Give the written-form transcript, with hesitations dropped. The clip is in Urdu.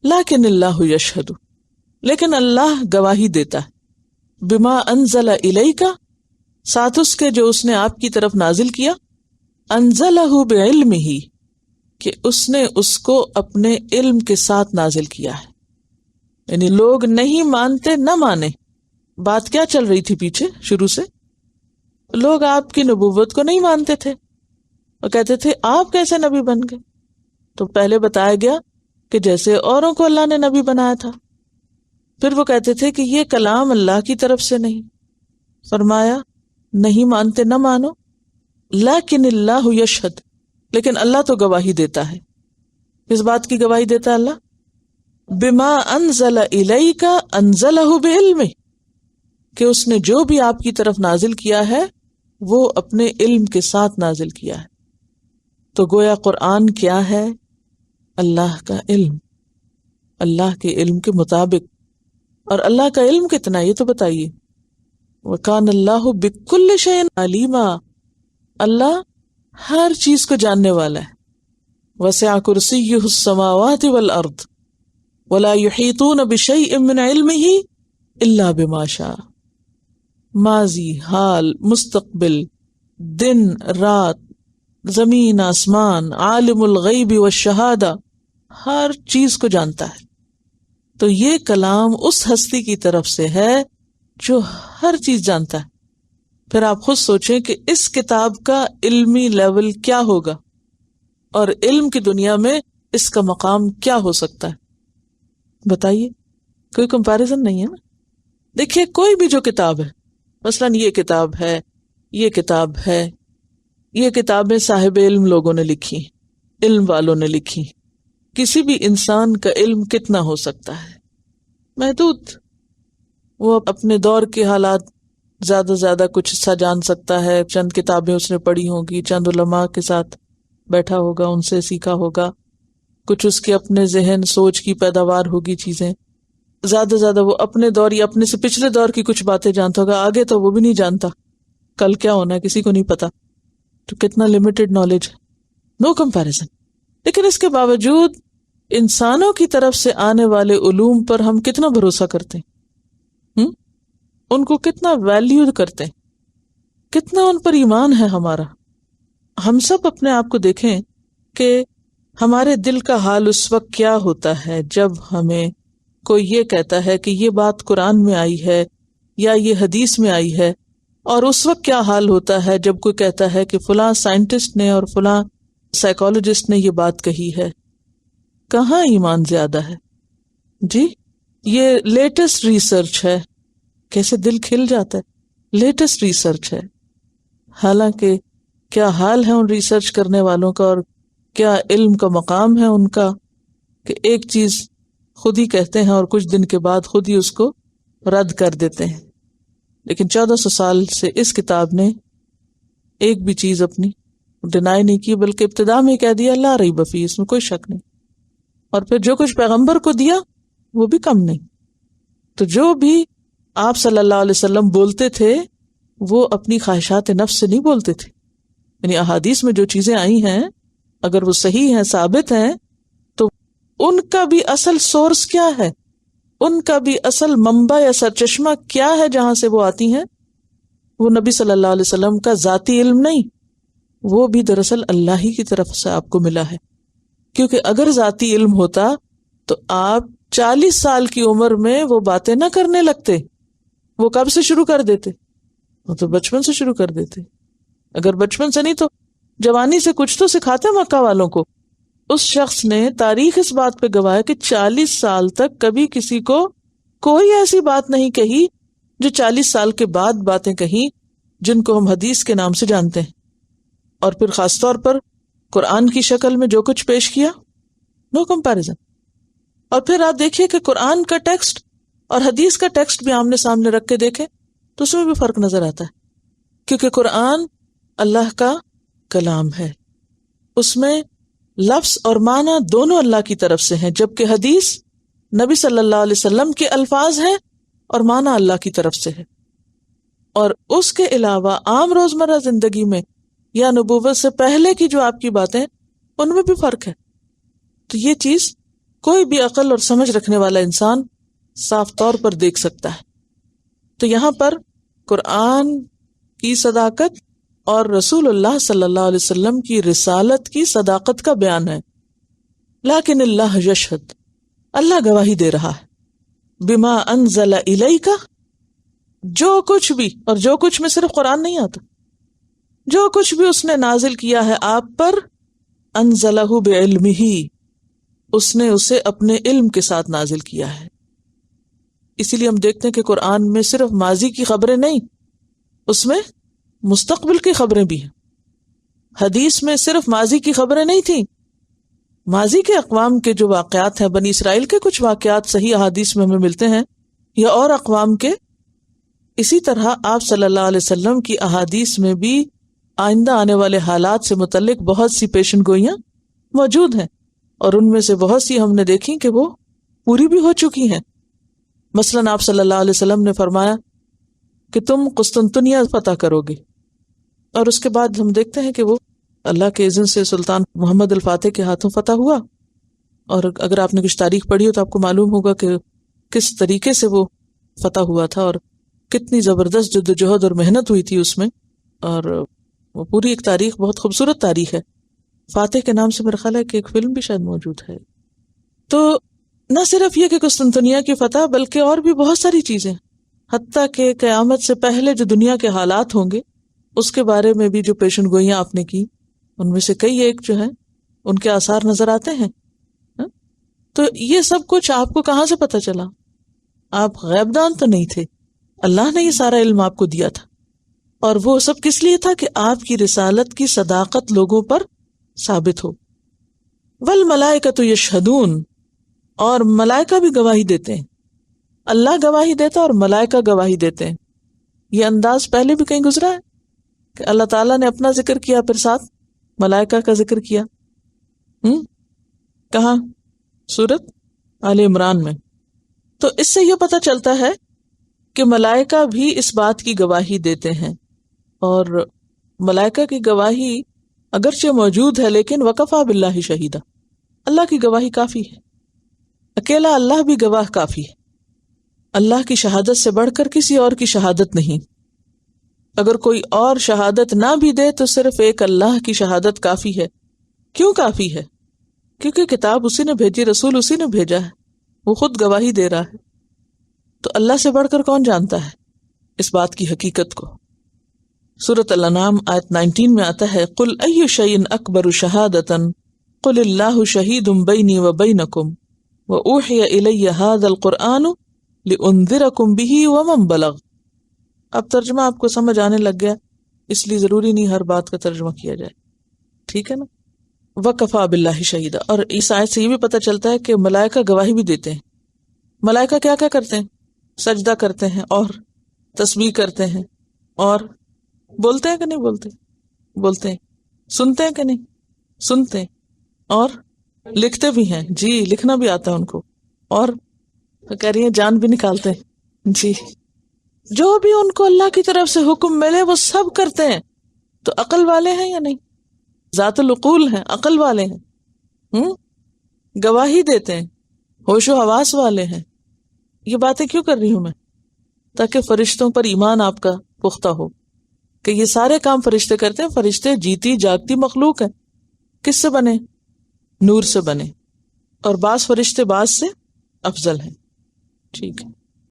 لیکن اللہ یشہد، لیکن اللہ گواہی دیتا ہے، بما انزل الیک، ساتھ اس کے جو اس نے آپ کی طرف نازل کیا، انزلہ بعلمہ، کہ اس نے اس کو اپنے علم کے ساتھ نازل کیا ہے. یعنی لوگ نہیں مانتے نہ مانے. بات کیا چل رہی تھی پیچھے شروع سے؟ لوگ آپ کی نبوت کو نہیں مانتے تھے اور کہتے تھے آپ کیسے نبی بن گئے. تو پہلے بتایا گیا کہ جیسے اوروں کو اللہ نے نبی بنایا تھا. پھر وہ کہتے تھے کہ یہ کلام اللہ کی طرف سے نہیں. فرمایا نہیں مانتے نہ مانو، لیکن اللہ یشہد، لیکن اللہ تو گواہی دیتا ہے. کس بات کی گواہی دیتا ہے اللہ؟ بما انزل الیک انزلہ بعلمہ، کہ اس نے جو بھی آپ کی طرف نازل کیا ہے وہ اپنے علم کے ساتھ نازل کیا ہے. تو گویا قرآن کیا ہے؟ اللہ کا علم، اللہ کے علم کے مطابق. اور اللہ کا علم کتنا یہ تو بتائیے. وَكَانَ اللَّهُ بِكُلِّ شَيْءٍ عَلِيمًا، اللہ ہر چیز کو جاننے والا ہے. وَسِعَ كُرْسِيُّهُ السَّمَاوَاتِ وَالْأَرْضِ وَلَا يُحِيطُونَ بِشَيْءٍ مِّنْ عِلْمِهِ إِلَّا بِمَا شَاءَ. ماضی، حال، مستقبل، دن رات، زمین آسمان، عالم الغیب والشہادہ، ہر چیز کو جانتا ہے. تو یہ کلام اس ہستی کی طرف سے ہے جو ہر چیز جانتا ہے. پھر آپ خود سوچیں کہ اس کتاب کا علمی لیول کیا ہوگا اور علم کی دنیا میں اس کا مقام کیا ہو سکتا ہے. بتائیے، کوئی کمپیریزن نہیں ہے نا. دیکھیے کوئی بھی جو کتاب ہے، مثلاً یہ کتاب ہے، یہ کتاب ہے، یہ کتابیں صاحب علم لوگوں نے لکھی، علم والوں نے لکھی. کسی بھی انسان کا علم کتنا ہو سکتا ہے؟ محدود. وہ اپنے دور کے حالات زیادہ سے زیادہ کچھ حصہ جان سکتا ہے، چند کتابیں اس نے پڑھی ہوں گی، چند علماء کے ساتھ بیٹھا ہوگا، ان سے سیکھا ہوگا، کچھ اس کے اپنے ذہن سوچ کی پیداوار ہوگی چیزیں. زیادہ سے زیادہ وہ اپنے دور یا اپنے سے پچھلے دور کی کچھ باتیں جانتا ہوگا، آگے تو وہ بھی نہیں جانتا، کل کیا ہونا ہے کسی کو نہیں پتا. تو کتنا لمیٹڈ نالج، نو کمپیریزن. لیکن اس کے باوجود انسانوں کی طرف سے آنے والے علوم پر ہم کتنا بھروسہ کرتے ہیں، ان کو کتنا ویلیو کرتے ہیں، کتنا ان پر ایمان ہے ہمارا. ہم سب اپنے آپ کو دیکھیں کہ ہمارے دل کا حال اس وقت کیا ہوتا ہے جب ہمیں کوئی یہ کہتا ہے کہ یہ بات قرآن میں آئی ہے یا یہ حدیث میں آئی ہے، اور اس وقت کیا حال ہوتا ہے جب کوئی کہتا ہے کہ فلاں سائنٹسٹ نے اور فلاں سائیکالوجسٹ نے یہ بات کہی ہے. کہاں ایمان زیادہ ہے جی؟ یہ لیٹسٹ ریسرچ ہے. کیسے دل کھل جاتا ہے، لیٹسٹ ریسرچ ہے. حالانکہ کیا حال ہے ان ریسرچ کرنے والوں کا اور کیا علم کا مقام ہے ان کا کہ ایک چیز خود ہی کہتے ہیں اور کچھ دن کے بعد خود ہی اس کو رد کر دیتے ہیں. لیکن 1400 سال سے اس کتاب نے ایک بھی چیز اپنی ڈینائی نہیں کی، بلکہ ابتدا میں کہہ دیا لا ریب فیہ، اس میں کوئی شک نہیں. اور پھر جو کچھ پیغمبر کو دیا وہ بھی کم نہیں. تو جو بھی آپ صلی اللہ علیہ وسلم بولتے تھے وہ اپنی خواہشات نفس سے نہیں بولتے تھے. یعنی احادیث میں جو چیزیں آئی ہیں اگر وہ صحیح ہیں، ثابت ہیں، تو ان کا بھی اصل سورس کیا ہے، ان کا بھی اصل منبع یا سرچشمہ کیا ہے جہاں سے وہ آتی ہیں؟ وہ نبی صلی اللہ علیہ وسلم کا ذاتی علم نہیں، وہ بھی دراصل اللہ ہی کی طرف سے آپ کو ملا ہے. کیونکہ اگر ذاتی علم ہوتا تو آپ 40 سال کی عمر میں وہ باتیں نہ کرنے لگتے. وہ کب سے شروع کر دیتے؟ وہ تو بچپن سے شروع کر دیتے. اگر بچپن سے نہیں تو جوانی سے کچھ تو سکھاتے مکہ والوں کو. اس شخص نے تاریخ اس بات پہ گواہ ہے کہ 40 سال تک کبھی کسی کو کوئی ایسی بات نہیں کہی جو 40 سال کے بعد باتیں کہیں جن کو ہم حدیث کے نام سے جانتے ہیں. اور پھر خاص طور پر قرآن کی شکل میں جو کچھ پیش کیا، نو کمپیریزن. اور پھر آپ دیکھیے کہ قرآن کا ٹیکسٹ اور حدیث کا ٹیکسٹ بھی آمنے سامنے رکھ کے دیکھیں تو اس میں بھی فرق نظر آتا ہے. کیونکہ قرآن اللہ کا کلام ہے، اس میں لفظ اور معنی دونوں اللہ کی طرف سے ہیں، جبکہ حدیث نبی صلی اللہ علیہ وسلم کے الفاظ ہیں اور معنی اللہ کی طرف سے ہے. اور اس کے علاوہ عام روزمرہ زندگی میں یا نبوت سے پہلے کی جو آپ کی باتیں ان میں بھی فرق ہے. تو یہ چیز کوئی بھی عقل اور سمجھ رکھنے والا انسان صاف طور پر دیکھ سکتا ہے۔ تو یہاں پر قرآن کی صداقت اور رسول اللہ صلی اللہ علیہ وسلم کی رسالت کی صداقت کا بیان ہے۔ لیکن اللہ یشہد، اللہ گواہی دے رہا ہے، بما انزل الیک، جو کچھ بھی، اور جو کچھ میں صرف قرآن نہیں آتا، جو کچھ بھی اس نے نازل کیا ہے آپ پر، انزلہ بعلمہ، اس نے اسے اپنے علم کے ساتھ نازل کیا ہے۔ اسی لیے ہم دیکھتے ہیں کہ قرآن میں صرف ماضی کی خبریں نہیں، اس میں مستقبل کی خبریں بھی ہیں۔ حدیث میں صرف ماضی کی خبریں نہیں تھیں، ماضی کے اقوام کے جو واقعات ہیں، بنی اسرائیل کے کچھ واقعات صحیح احادیث میں ہمیں ملتے ہیں، یا اور اقوام کے۔ اسی طرح آپ صلی اللہ علیہ وسلم کی احادیث میں بھی آئندہ آنے والے حالات سے متعلق بہت سی پیشن گوئیاں موجود ہیں، اور ان میں سے بہت سی ہم نے دیکھی کہ وہ پوری بھی ہو چکی ہیں۔ مثلاً آپ صلی اللہ علیہ وسلم نے فرمایا کہ تم قسطنطنیہ فتح کرو گے، اور اس کے بعد ہم دیکھتے ہیں کہ وہ اللہ کے اذن سے سلطان محمد الفاتح کے ہاتھوں فتح ہوا۔ اور اگر آپ نے کچھ تاریخ پڑھی ہو تو آپ کو معلوم ہوگا کہ کس طریقے سے وہ فتح ہوا تھا، اور کتنی زبردست جدوجہد اور محنت ہوئی تھی اس میں، اور وہ پوری ایک تاریخ، بہت خوبصورت تاریخ ہے۔ فاتح کے نام سے میرا خیال ہے کہ ایک فلم بھی شاید موجود ہے۔ تو نہ صرف یہ کہ قسطنطنیہ کی فتح، بلکہ اور بھی بہت ساری چیزیں، حتیٰ کہ قیامت سے پہلے جو دنیا کے حالات ہوں گے اس کے بارے میں بھی جو پیشن گوئیاں آپ نے کی، ان میں سے کئی ایک جو ہیں ان کے آثار نظر آتے ہیں۔ تو یہ سب کچھ آپ کو کہاں سے پتہ چلا؟ آپ غیب دان تو نہیں تھے، اللہ نے یہ سارا علم آپ کو دیا تھا، اور وہ سب کس لیے تھا کہ آپ کی رسالت کی صداقت لوگوں پر ثابت ہو۔ والملائکۃ یشہدون، اور ملائکہ بھی گواہی دیتے ہیں، اللہ گواہی دیتا اور ملائکہ گواہی دیتے ہیں۔ یہ انداز پہلے بھی کہیں گزرا ہے کہ اللہ تعالیٰ نے اپنا ذکر کیا، پھر ساتھ ملائکہ کا ذکر کیا۔ کہاں؟ سورۃ آل عمران میں۔ تو اس سے یہ پتہ چلتا ہے کہ ملائکہ بھی اس بات کی گواہی دیتے ہیں، اور ملائکہ کی گواہی اگرچہ موجود ہے لیکن وکفیٰ باللہ شہیدہ، اللہ کی گواہی کافی ہے، اکیلا اللہ بھی گواہ کافی ہے۔ اللہ کی شہادت سے بڑھ کر کسی اور کی شہادت نہیں۔ اگر کوئی اور شہادت نہ بھی دے تو صرف ایک اللہ کی شہادت کافی ہے۔ کیوں کافی ہے؟ کیونکہ کتاب اسی نے بھیجی، رسول اسی نے بھیجا ہے، وہ خود گواہی دے رہا ہے۔ تو اللہ سے بڑھ کر کون جانتا ہے اس بات کی حقیقت کو؟ سورۃ الانعام آیت 19 میں آتا ہے، قل ای شیء اکبر شہادۃ قل اللہ شہید بینی وبینکم واوحی الی ھذا القرآن لانذرکم بہ ومن بلغ۔ اب ترجمہ آپ کو سمجھ آنے لگ گیا، اس لیے ضروری نہیں ہر بات کا ترجمہ کیا جائے، ٹھیک ہے نا؟ وکفیٰ باللہ شہیدہ۔ اور اس آیت سے یہ بھی پتہ چلتا ہے کہ ملائکہ گواہی بھی دیتے ہیں۔ ملائکہ کیا کیا کرتے ہیں؟ سجدہ کرتے ہیں، اور تسبیح کرتے ہیں، اور بولتے ہیں کہ نہیں بولتے؟ بولتے ہیں۔ سنتے ہیں کہ نہیں؟ سنتے ہیں، اور لکھتے بھی ہیں، جی لکھنا بھی آتا ہے ان کو، اور کہہ رہی ہیں جان بھی نکالتے ہیں، جی جو بھی ان کو اللہ کی طرف سے حکم ملے وہ سب کرتے ہیں۔ تو عقل والے ہیں یا نہیں؟ ذات العقول ہیں، عقل والے ہیں، گواہی دیتے ہیں، ہوش و حواس والے ہیں۔ یہ باتیں کیوں کر رہی ہوں میں؟ تاکہ فرشتوں پر ایمان آپ کا پختہ ہو کہ یہ سارے کام فرشتے کرتے ہیں۔ فرشتے جیتی جاگتی مخلوق ہیں، کس سے بنے؟ نور سے بنے، اور بعض فرشتے بعض سے افضل ہیں، ٹھیک ہے۔